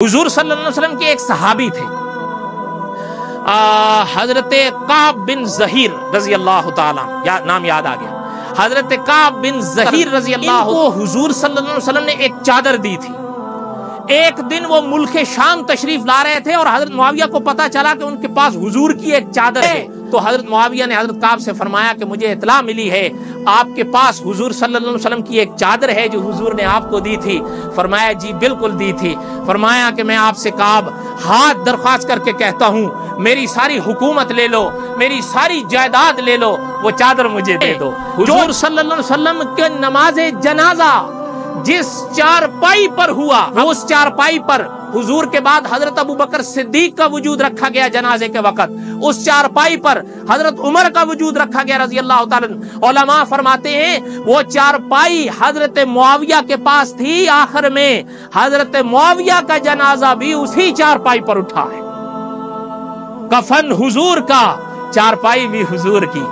حضور صلی اللہ علیہ وسلم کے ایک صحابی تھے حضرت کعب بن زہیر رضی اللہ تعالی نام یاد آ گیا۔ حضرت کعب بن زہیر رضی اللہ کو حضور صلی اللہ علیہ وسلم نے ایک چادر دی تھی۔ ایک دن وہ ملک شام تشریف لا رہے تھے اور حضرت معاویہ کو پتا چلا کہ ان کے پاس حضور کی ایک چادر ہے، تو حضرت معاویہ نے حضرت کعب سے فرمایا کہ مجھے اطلاع ملی ہے آپ کے پاس حضور صلی اللہ علیہ وسلم کی ایک چادر ہے جو حضور نے آپ کو دی تھی۔ فرمایا جی بالکل دی تھی۔ فرمایا کہ میں آپ سے کعب ہاتھ درخواست کر کے کہتا ہوں میری ساری حکومت لے لو، میری ساری جائیداد لے لو، وہ چادر مجھے دے دو۔ حضور صلی اللہ علیہ وسلم کے نماز جنازہ جس چارپائی پر ہوا، اس چارپائی پر حضور کے بعد حضرت ابو بکر صدیق کا وجود رکھا گیا جنازے کے وقت، اس چارپائی پر حضرت عمر کا وجود رکھا گیا رضی اللہ تعالیٰ۔ علماء فرماتے ہیں وہ چارپائی حضرت معاویہ کے پاس تھی، آخر میں حضرت معاویہ کا جنازہ بھی اسی چارپائی پر اٹھا ہے۔ کفن حضور کا، چارپائی بھی حضور کی۔